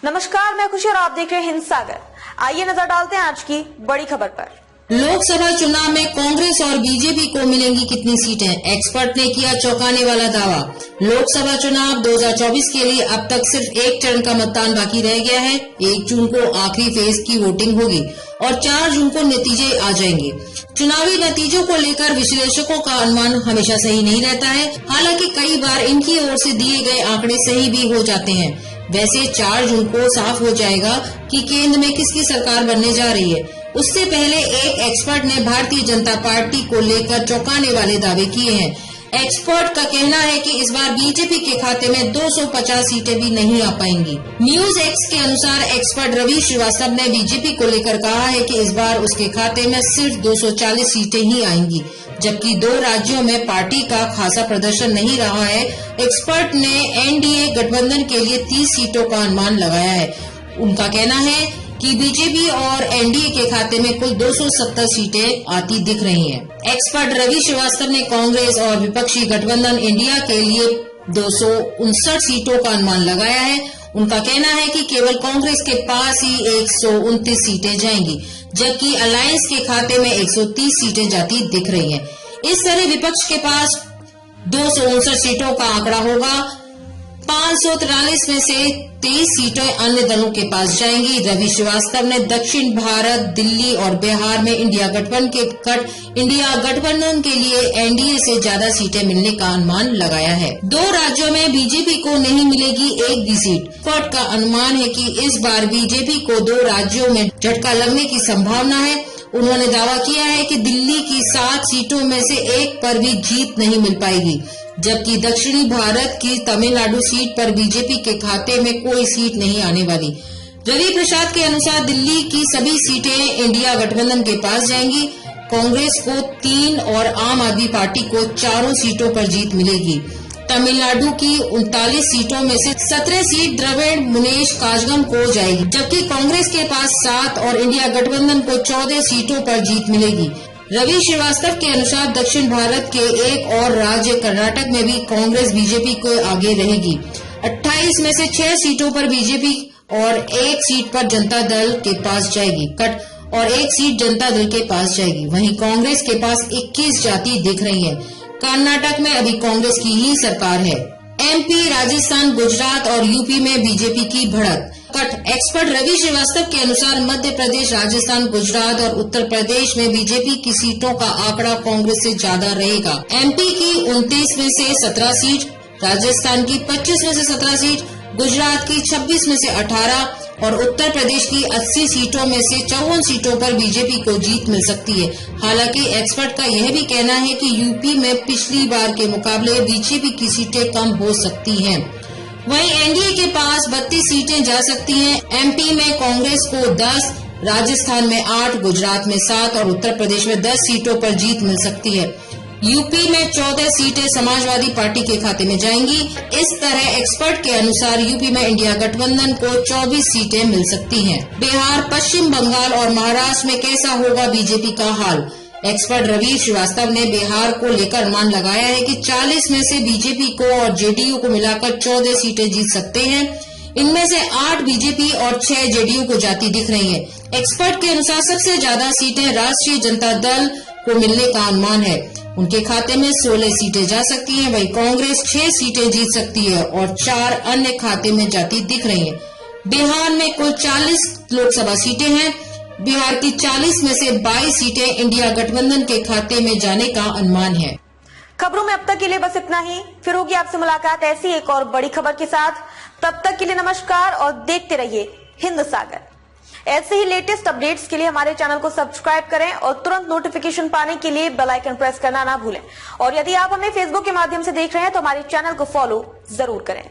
नमस्कार, मैं खुशी और आप देख रहे हैं हिंद सागर। आइए नजर डालते हैं आज की बड़ी खबर पर। लोकसभा चुनाव में कांग्रेस और बीजेपी को मिलेंगी कितनी सीटें? एक्सपर्ट ने किया चौंकाने वाला दावा। लोकसभा चुनाव 2024 के लिए अब तक सिर्फ एक चरण का मतदान बाकी रह गया है। 1 जून को आखिरी फेज की वोटिंग होगी और 4 जून को नतीजे आ जाएंगे। चुनावी नतीजों को लेकर विश्लेषकों का अनुमान हमेशा सही नहीं रहता है। हालांकि कई बार इनकी ओर से दिए गए आंकड़े सही भी हो जाते हैं। वैसे 4 जून को साफ हो जाएगा कि केंद्र में किसकी सरकार बनने जा रही है। उससे पहले एक एक्सपर्ट ने भारतीय जनता पार्टी को लेकर चौंकाने वाले दावे किए हैं। एक्सपर्ट का कहना है कि इस बार बीजेपी के खाते में 250 सीटें भी नहीं आ पाएंगी। न्यूज एक्स के अनुसार एक्सपर्ट रवि श्रीवास्तव ने बीजेपी को लेकर कहा है कि इस बार उसके खाते में सिर्फ 240 सीटें ही आएंगी, जबकि 2 राज्यों में पार्टी का खासा प्रदर्शन नहीं रहा है। एक्सपर्ट ने एनडीए गठबंधन के लिए 30 सीटों का अनुमान लगाया है। उनका कहना है कि बीजेपी और एनडीए के खाते में कुल 270 सीटें आती दिख रही हैं। एक्सपर्ट रवि श्रीवास्तव ने कांग्रेस और विपक्षी गठबंधन इंडिया के लिए 259 सीटों का अनुमान लगाया है। उनका कहना है कि केवल कांग्रेस के पास ही 129 सीटें जाएंगी, जबकि अलायंस के खाते में 130 सीटें जाती दिख रही हैं। इस तरह विपक्ष के पास 259 सीटों का आंकड़ा होगा। 543 में से 23 सीटें अन्य दलों के पास जाएंगी। रवि श्रीवास्तव ने दक्षिण भारत, दिल्ली और बिहार में इंडिया गठबंधन के लिए एनडीए से ज्यादा सीटें मिलने का अनुमान लगाया है। 2 राज्यों में बीजेपी को नहीं मिलेगी एक भी सीट। एक्सपर्ट का अनुमान है कि इस बार बीजेपी को 2 राज्यों में झटका लगने की संभावना है। उन्होंने दावा किया है कि दिल्ली की 7 सीटों में से 1 पर भी जीत नहीं मिल पाएगी, जबकि दक्षिणी भारत की तमिलनाडु सीट पर बीजेपी के खाते में कोई सीट नहीं आने वाली। रवि प्रसाद के अनुसार दिल्ली की सभी सीटें इंडिया गठबंधन के पास जाएंगी। कांग्रेस को 3 और आम आदमी पार्टी को 4 सीटों पर जीत मिलेगी। तमिलनाडु की 39 सीटों में से 17 सीट द्रविड़ मुनेश काजगम को जाएगी, जबकि कांग्रेस के पास 7 और इंडिया गठबंधन को 14 सीटों पर जीत मिलेगी। रवि श्रीवास्तव के अनुसार दक्षिण भारत के एक और राज्य कर्नाटक में भी कांग्रेस बीजेपी को आगे रहेगी। 28 में से 6 सीटों पर बीजेपी और 1 सीट पर जनता दल के पास जाएगी और 1 सीट जनता दल के पास जाएगी। वहीं कांग्रेस के पास 21 जाति दिख रही है। कर्नाटक में अभी कांग्रेस की ही सरकार है। एमपी, राजस्थान, गुजरात और यूपी में बीजेपी की बढ़त। एक्सपर्ट रवि श्रीवास्तव के अनुसार मध्य प्रदेश, राजस्थान, गुजरात और उत्तर प्रदेश में बीजेपी की सीटों का आंकड़ा कांग्रेस से ज्यादा रहेगा। एमपी की 29 में से 17 सीट, राजस्थान की 25 में से 17 सीट, गुजरात की 26 में से 18 और उत्तर प्रदेश की 80 सीटों में से 54 सीटों पर बीजेपी को जीत मिल सकती है। हालांकि एक्सपर्ट का यह भी कहना है कि यूपी में पिछली बार के मुकाबले बीजेपी की सीटें कम हो सकती हैं। वहीं एनडीए के पास 32 सीटें जा सकती हैं। एमपी में कांग्रेस को 10, राजस्थान में 8, गुजरात में 7 और उत्तर प्रदेश में 10 सीटों पर जीत मिल सकती है। यूपी में 14 सीटें समाजवादी पार्टी के खाते में जाएंगी। इस तरह एक्सपर्ट के अनुसार यूपी में इंडिया गठबंधन को 24 सीटें मिल सकती हैं। बिहार, पश्चिम बंगाल और महाराष्ट्र में कैसा होगा बीजेपी का हाल? एक्सपर्ट रवि श्रीवास्तव ने बिहार को लेकर अनुमान लगाया है कि 40 में से बीजेपी को और जेडीयू को मिलाकर 14 सीटें जीत सकते हैं। इनमें से 8 बीजेपी और 6 जेडीयू को जाती दिख रही है। एक्सपर्ट के अनुसार सबसे ज्यादा सीटें राष्ट्रीय जनता दल को मिलने का अनुमान है। उनके खाते में 16 सीटें जा सकती हैं। वहीं कांग्रेस 6 सीटें जीत सकती है और 4 अन्य खाते में जाती दिख रही है। बिहार में कुल 40 लोकसभा सीटें हैं। बिहार की 40 में से 22 सीटें इंडिया गठबंधन के खाते में जाने का अनुमान है। खबरों में अब तक के लिए बस इतना ही। फिर होगी आपसे मुलाकात ऐसी एक और बड़ी खबर के साथ। तब तक के लिए नमस्कार और देखते रहिए हिंद सागर। ऐसे ही लेटेस्ट अपडेट्स के लिए हमारे चैनल को सब्सक्राइब करें और तुरंत नोटिफिकेशन पाने के लिए बेल आइकन प्रेस करना ना भूलें। और यदि आप हमें फेसबुक के माध्यम से देख रहे हैं तो हमारे चैनल को फॉलो जरूर करें।